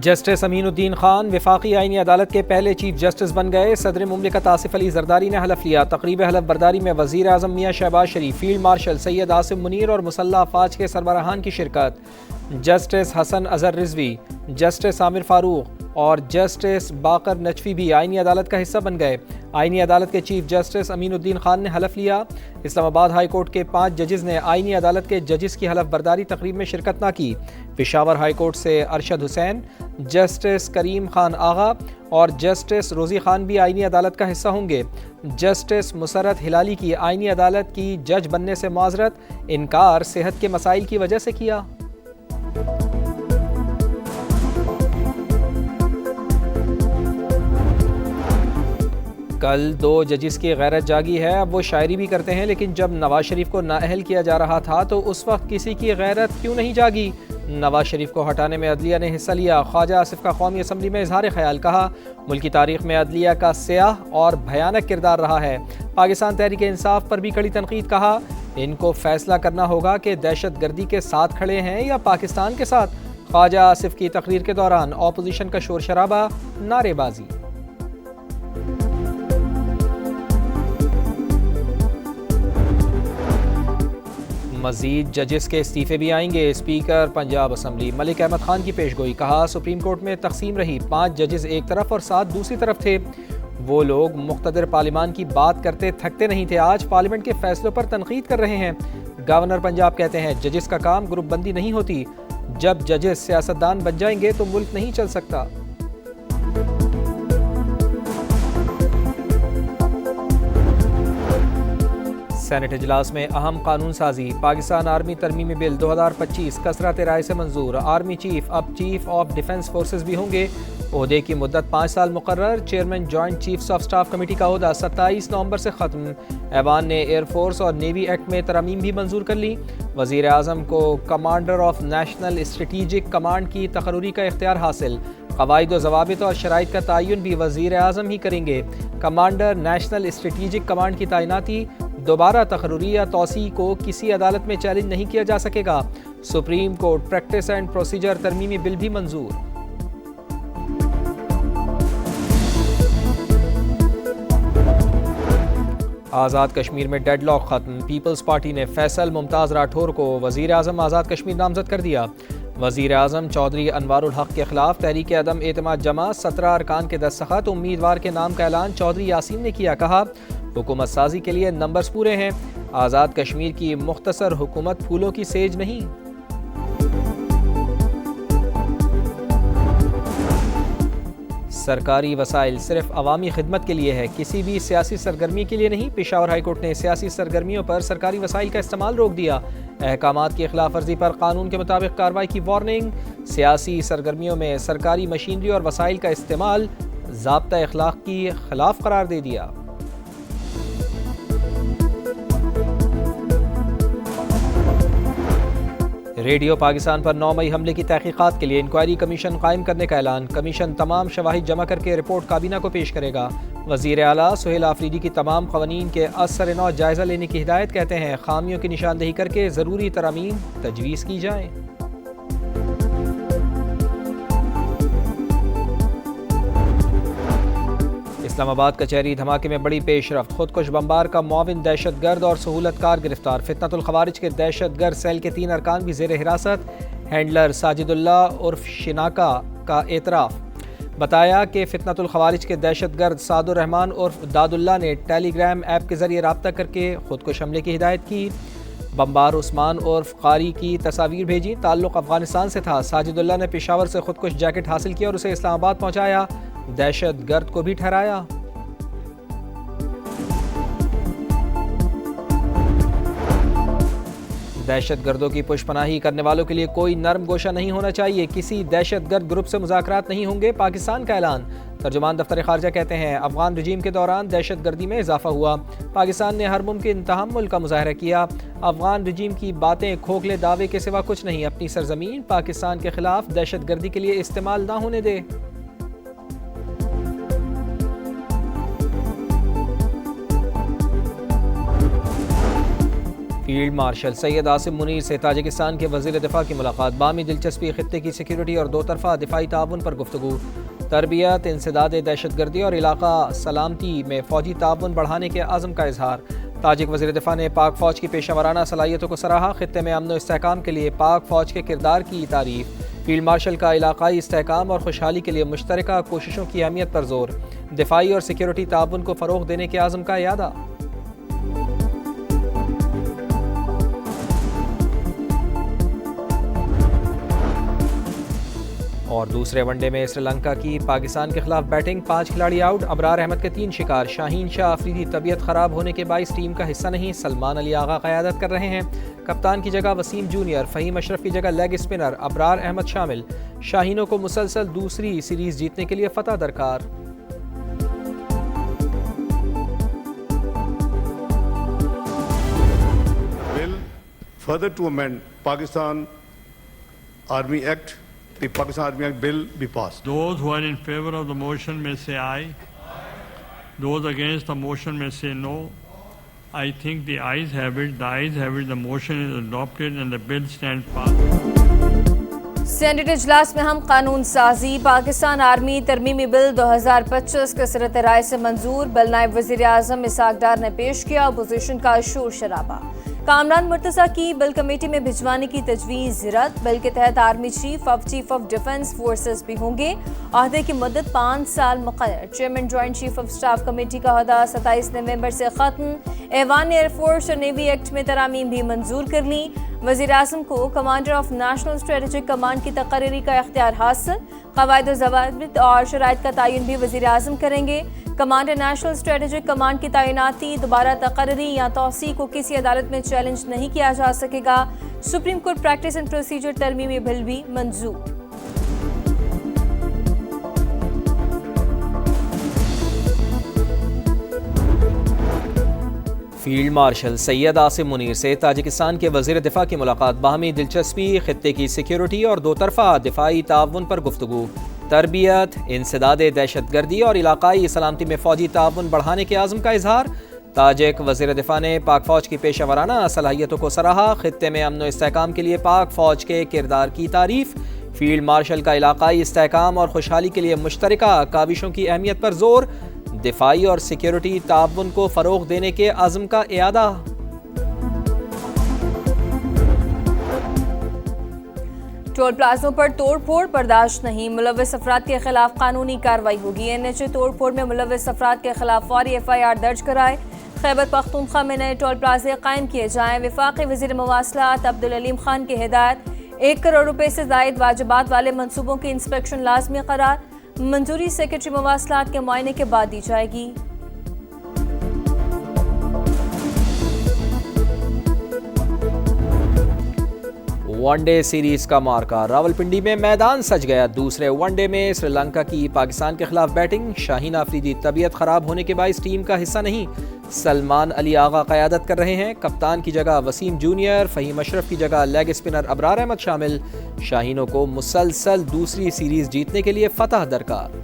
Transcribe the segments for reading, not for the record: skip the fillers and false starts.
Justice Aminuddin Khan वफाकी आईनी अदालत के पहले चीफ जस्टिस बन गए। सदर मुमलिकत आसिफ अली जरदारी ने हलफ लिया। तकरीब हलफ बर्दारी में वज़ीर आज़म मियाँ शहबाज शरीफ, फील्ड मार्शल सैयद आसिम मुनीर और मुसल्लह अफवाज के सरबराहान की शिरकत। जस्टिस हसन अजहर रिजवी, जस्टिस आमिर फारूक और जस्टिस बाकर नचवी भी आईनी अदालत का हिस्सा बन गए। आईनी अदालत के चीफ जस्टिस अमीनुद्दीन खान ने हलफ लिया। इस्लामाबाद हाई कोर्ट के 5 जजेस ने आईनी अदालत के जजेस की हलफ बर्दारी तकरीब में शिरकत न की। पेशावर हाई कोर्ट से अरशद हुसैन, जस्टिस करीम खान आगा और जस्टिस रोज़ी खान भी आईनी अदालत का हिस्सा होंगे। जस्टिस मुसरत हिलाली की आईनी अदालत की जज बनने से माजरत, इनकार सेहत के मसाइल की वजह से किया। कल 2 जजिस की गैरत जागी है। अब वो शायरी भी करते हैं, लेकिन जब नवाज शरीफ को नाअहल किया जा रहा था तो उस वक्त किसी की गैरत क्यों नहीं जागी। नवाज शरीफ को हटाने में अदलिया ने हिस्सा लिया। ख्वाजा आसिफ का कौमी असम्बली में इजहार ख्याल, कहा मुल्क की तारीख में अदलिया का स्याह और भयानक किरदार रहा है। पाकिस्तान तहरीक इंसाफ पर भी कड़ी तनकीद, कहा इनको फैसला करना होगा कि दहशत गर्दी के साथ खड़े हैं या पाकिस्तान के साथ। ख्वाजा आसिफ की तकरीर के दौरान अपोजिशन का शोर शराबा, नारेबाजी। मजीद जजेस के इस्तीफे भी आएंगे। स्पीकर पंजाब असम्बली मलिक अहमद खान की पेशगोई, कहा सुप्रीम कोर्ट में तकसीम रही, 5 जजेस एक तरफ और 7 दूसरी तरफ थे। वो लोग मुख्तदर पार्लिमान की बात करते थकते नहीं थे, आज पार्लियामेंट के फैसलों पर तनकीद कर रहे हैं। गवर्नर पंजाब कहते हैं जजेस का काम ग्रुप बंदी नहीं होती, जब जजेस सियासतदान बन जाएंगे तो मुल्क नहीं चल सकता। सेनेट इजलास में अहम कानून साजी। पाकिस्तान आर्मी तरमीमी बिल 2025 कसरत राय से मंजूर। आर्मी चीफ अब चीफ ऑफ डिफेंस फोर्सेस भी होंगे। ओहदे की मुद्दत 5 साल मुकर्रर। Chairman joint chiefs of staff committee का ओहदा 27 नवंबर से ख़त्म। ऐवान ने एयरफोर्स और नेवी एक्ट में तरमीम भी मंजूर कर ली। वज़ीर आज़म को commander of national strategic command की तकर्री का इख्तियार हासिल। क़वाइद व ज़वाबित और शराइत का तयन भी वज़ीर आज़म ही करेंगे। कमांडर नेशनल स्ट्रेटीजिक कमांड की तैनाती दोबारा तकर्री या तौसी को किसी अदालत में चैलेंज नहीं किया जा सकेगा। Supreme court practice and procedure तरमीमी बिल भी मंजूर। आज़ाद कश्मीर में डेडलॉक खत्म। पीपल्स पार्टी ने फैसल मुमताज़ राठौर को वज़ीर आज़म आज़ाद कश्मीर नामजद कर दिया। वज़ीर आज़म चौधरी अनवारुल हक के खिलाफ तहरीक अदम एतमाद जमा, 17 अरकान के दस्तखत। उम्मीदवार के नाम का ऐलान चौधरी यासीन ने किया, कहा हुकूमत साजी के लिए नंबर्स पूरे हैं। आज़ाद कश्मीर की मुख्तसर हुकूमत फूलों की सेज नहीं। सरकारी वसाइल सिर्फ अवामी खिदमत के लिए है, किसी भी सियासी सरगर्मी के लिए नहीं। पेशावर हाई कोर्ट ने सियासी सरगर्मियों पर सरकारी वसाइल का इस्तेमाल रोक दिया। अहकामात की खिलाफ वर्जी पर कानून के मुताबिक कार्रवाई की वार्निंग। सियासी सरगर्मियों में सरकारी मशीनरी और वसाइल का इस्तेमाल ज़ाब्ता अखलाक की खिलाफ करार दे दिया। रेडियो पाकिस्तान पर 9 मई हमले की तहकीकात के लिए इंक्वायरी कमीशन कायम करने का ऐलान। कमीशन तमाम शवाहिद जमा करके रिपोर्ट काबीना को पेश करेगा। वज़ीर आला सुहेल आफरीदी की तमाम क़वानीन के असर नौ जायज़ा लेने की हिदायत, कहते हैं खामियों की निशानदेही करके ज़रूरी तरामीम तजवीज़ की जाए। इस्लामाबाद कचहरी धमाके में बड़ी पेशरफ्त। खुदकुश बम्बार का मुआविन दहशतगर्द और सहूलतकार गिरफ्तार। फितनतुल खवारिज के दहशतगर्द सेल के 3 अरकान भी ज़ेर हिरासत। हैंडलर साजिदुल्ला उर्फ शिनाका का एतराफ़, बताया कि फितनतुल खवारिज के दहशतगर्द सादुर रहमान उर्फ दादुल्ला ने टेलीग्राम ऐप के ज़रिए रब्ता करके खुदकुश हमले की हिदायत की। बम्बार उस्मान उर्फ कारी की तस्वीर भेजी। ताल्लुक़ अफगानिस्तान से था। साजिदुल्ला ने पेशावर से खुदकुश जैकेट हासिल किया और उसे इस्लामाबाद पहुँचाया। दहशतगर्द को भी ठहराया। दहशतगर्दों की पुष्पनाही करने वालों के लिए कोई नरम गोशा नहीं होना चाहिए। किसी दहशतगर्द ग्रुप से मुज़ाकरात नहीं होंगे, पाकिस्तान का ऐलान। तर्जुमान दफ्तर खारजा कहते हैं अफगान रजीम के दौरान दहशतगर्दी में इजाफा हुआ। पाकिस्तान ने हर मुमकिन तहम्मुल का मुजाहरा किया। अफगान रजीम की बातें खोखले दावे के सिवा कुछ नहीं। अपनी सरजमीन पाकिस्तान के खिलाफ दहशतगर्दी के लिए इस्तेमाल ना होने दे। फील्ड मार्शल सैयद आसिम मुनीर से ताजिकिस्तान के वज़ीर दिफा की मुलाकात, बामी दिलचस्पी, खित्ते की सिक्योरिटी और दो तरफ़ा दिफाई ताउन पर गुफ्तगू, तरबियत, इंसदाद दहशतगर्दी और इलाका सलामती में फ़ौजी ताउन बढ़ाने के आज़म का इजहार। ताजिक वज़ीर दिफा ने पाक फ़ौज की पेशा वराना सलाहियतों को सराहा, खित्ते में अमन व इस्तेहकाम के लिए पाक फ़ौज के किरदार की तारीफ़। फील्ड मार्शल का इलाकाई इस्तेहकाम और खुशहाली के लिए मुश्तरका कोशिशों की अहमियत पर जोर, दिफाई और सिक्योरिटी ताउन को फ़रोग़ देने के आज़म का इयादा। और दूसरे वनडे में श्रीलंका की पाकिस्तान के खिलाफ बैटिंग, 5 खिलाड़ी आउट, अबरार अहमद के 3 शिकार। शाहीन शाह अफरीदी तबीयत खराब होने के बाइस टीम का हिस्सा नहीं, सलमान अली आगा क़यादत कर रहे हैं। कप्तान की जगह वसीम जूनियर, फ़हीम अशरफ की जगह लेग स्पिनर अबरार अहमद शामिल। शाहीनों को मुसलसल दूसरी सीरीज़ जीतने के लिए फतह दरकार। Bill further to amend Pakistan Army Act. The Pakistan Army Act bill be passed. Those who are in favor of the motion may say aye. Those against the motion may say no. I think the ayes have it. The ayes have it. The motion is adopted and the bill stands passed. Senate इजलास में हम कानून साजी, Pakistan army तरमीमी bill 2025 कसरत राय से मंजूर। Bill नायब वज़ीर आज़म इसहाक डार ने पेश किया, अपोजिशन का शोर शराबा। कामरान मुर्तज़ा की बिल कमेटी में भिजवाने की तजवीज़ रद्द। बिल के तहत army chief of defence forces भी होंगे। अहदे की मुद्दत 5 साल मुक़र्रर। Chairman joint chief of staff committee का अहदा 27 नवंबर से ख़त्म। ऐवान ने एयरफोर्स और नेवी एक्ट में तरामीम भी मंजूर कर ली। वज़ीर आज़म को commander of national strategic command की तकर्री का इख्तियार हासिल। क़वाइद ज़वाबित और शराइत का तयन भी वज़ीर आज़म करेंगे। कमांडर नेशनल स्ट्रेटेजिक कमांड की तैनाती, दोबारा तकर्री या तौसी को किसी अदालत में चैलेंज नहीं किया जा सकेगा। Supreme court practice and procedure तरमीमी बिल भी मंजूर। फील्ड मार्शल सैयद आसिम मुनीर से ताजिकिस्तान के वज़ीर दिफा की मुलाकात, बाहमी दिलचस्पी, खित्ते की सिक्योरिटी और दो तरफ़ा दिफाई ताउन पर गुफ्तगू, तरबियत, इंसदाद दहशतगर्दी और इलाकाई सलामती में फ़ौजी ताउन बढ़ाने के आज़म का इजहार। ताजिक वज़ीर दिफा ने पाक फ़ौज की पेशा वराना सलाहियतों को सराहा, खित्ते में अमन व इस्तेहकाम के लिए पाक फ़ौज के किरदार की तारीफ़। फील्ड मार्शल का इलाकाई इस्तेहकाम और खुशहाली के लिए मुश्तरका काविशों की अहमियत पर जोर, दिफाई और सिक्योरिटी ताउन को फ़रोग़ देने के आज़म का इयादा। टोल प्लाजों पर तोड़ फोड़ बर्दाश्त नहीं, मुलव्वस अफराद के खिलाफ कानूनी कार्रवाई होगी। NHA तोड़ फोड़ में मुलव्वस अफराद के खिलाफ फौरी FIR दर्ज कराए। खैबर पख्तूनख्वा में नए टोल प्लाजे कायम किए जाएं। वफाकी वज़ीर मवासलात अब्दुल अलीम खान की हिदायत। 1 करोड़ रुपए से ज़ायद वाजिबात वाले मनसूबों की इंस्पेक्शन लाजमी करार। मंजूरी सेक्रेटरी मवासलात के मुआयने के बाद दी जाएगी। वनडे सीरीज का मार्का, रावलपिंडी में मैदान सज गया। दूसरे वनडे में श्रीलंका की पाकिस्तान के खिलाफ बैटिंग, शाहीन अफरीदी तबीयत खराब होने के बाइस टीम का हिस्सा नहीं, सलमान अली आगा क़यादत कर रहे हैं। कप्तान की जगह वसीम जूनियर, फ़हीम अशरफ की जगह लेग स्पिनर अबरार अहमद शामिल। शाहीनों को मुसलसल दूसरी सीरीज जीतने के लिए फतह दरकार।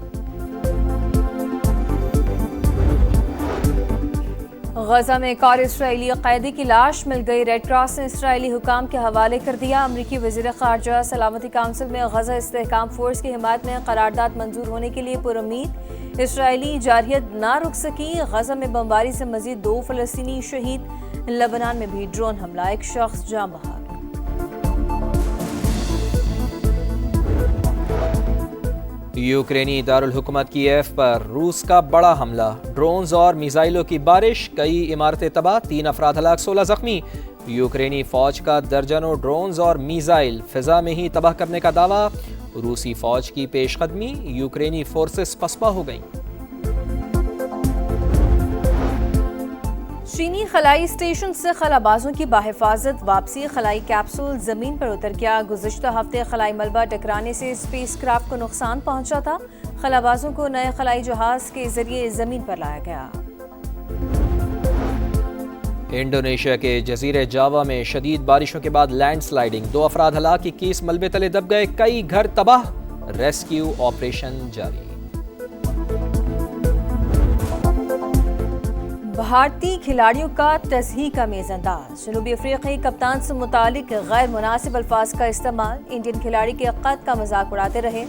गजा में एक और इसराइली कैदी की लाश मिल गई। रेड क्रॉस ने इसराइली हुकाम के हवाले कर दिया। अमरीकी वज़ीर ख़ारजा सलामती काउंसिल में गजा इस्तेहकाम फोर्स की हिमायत में करारदाद मंजूर होने के लिए पुरुम्मीद। इसराइली जारहियत ना रुक सकी। गजा में बमबारी से मजीद 2 फ़लस्तीनी शहीद। लबनान में भी ड्रोन हमला, एक शख्स जान बहाक। यूक्रेनी दारुल हुकूमत कीव पर रूस का बड़ा हमला, ड्रोन्स और मिसाइलों की बारिश, कई इमारतें तबाह, 3 अफराद हलाक, 16 जख्मी। यूक्रेनी फौज का दर्जनों ड्रोन्स और मिसाइल फिजा में ही तबाह करने का दावा। रूसी फौज की पेशकदमी, यूक्रेनी फोर्सेस पसपा हो गईं। चीनी खलाई स्टेशन से खलाबाजों की बाहिफाजत वापसी। खलाई कैप्सूल जमीन पर उतर गया। गुज़िश्ता हफ्ते खलाई मलबा टकराने से स्पेस क्राफ्ट को नुकसान पहुंचा था। खलाबाजों को नए खलाई जहाज के जरिए जमीन पर लाया गया। इंडोनेशिया के जजीरे जावा में शदीद बारिशों के बाद लैंडस्लाइडिंग, 2 अफराद हलाक, 21 मलबे तले दब गए, कई घर तबाह। रेस्क्यू ऑपरेशन जारी। भारतीय खिलाड़ियों का तज़हीक़ का मेज़ अंदाज। जनूबी अफ्रीकी कप्तान से मुतालिक गैर मुनासिब अल्फाज का इस्तेमाल। इंडियन खिलाड़ी के कद का मजाक उड़ाते रहे।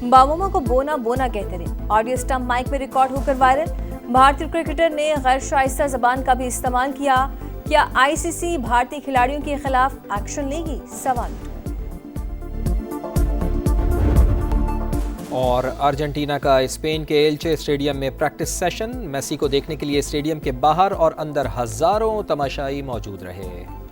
बामोमा को बोना बोना कहते रहे। ऑडियो स्टंप माइक में रिकॉर्ड होकर वायरल। भारतीय क्रिकेटर ने गैर शाइस्ता जबान का भी इस्तेमाल किया। क्या आईसीसी भारतीय खिलाड़ियों के खिलाफ एक्शन लेगी? सवाल। और अर्जेंटीना का स्पेन के एल्चे स्टेडियम में प्रैक्टिस सेशन। मेसी को देखने के लिए स्टेडियम के बाहर और अंदर हजारों तमाशाई मौजूद रहे।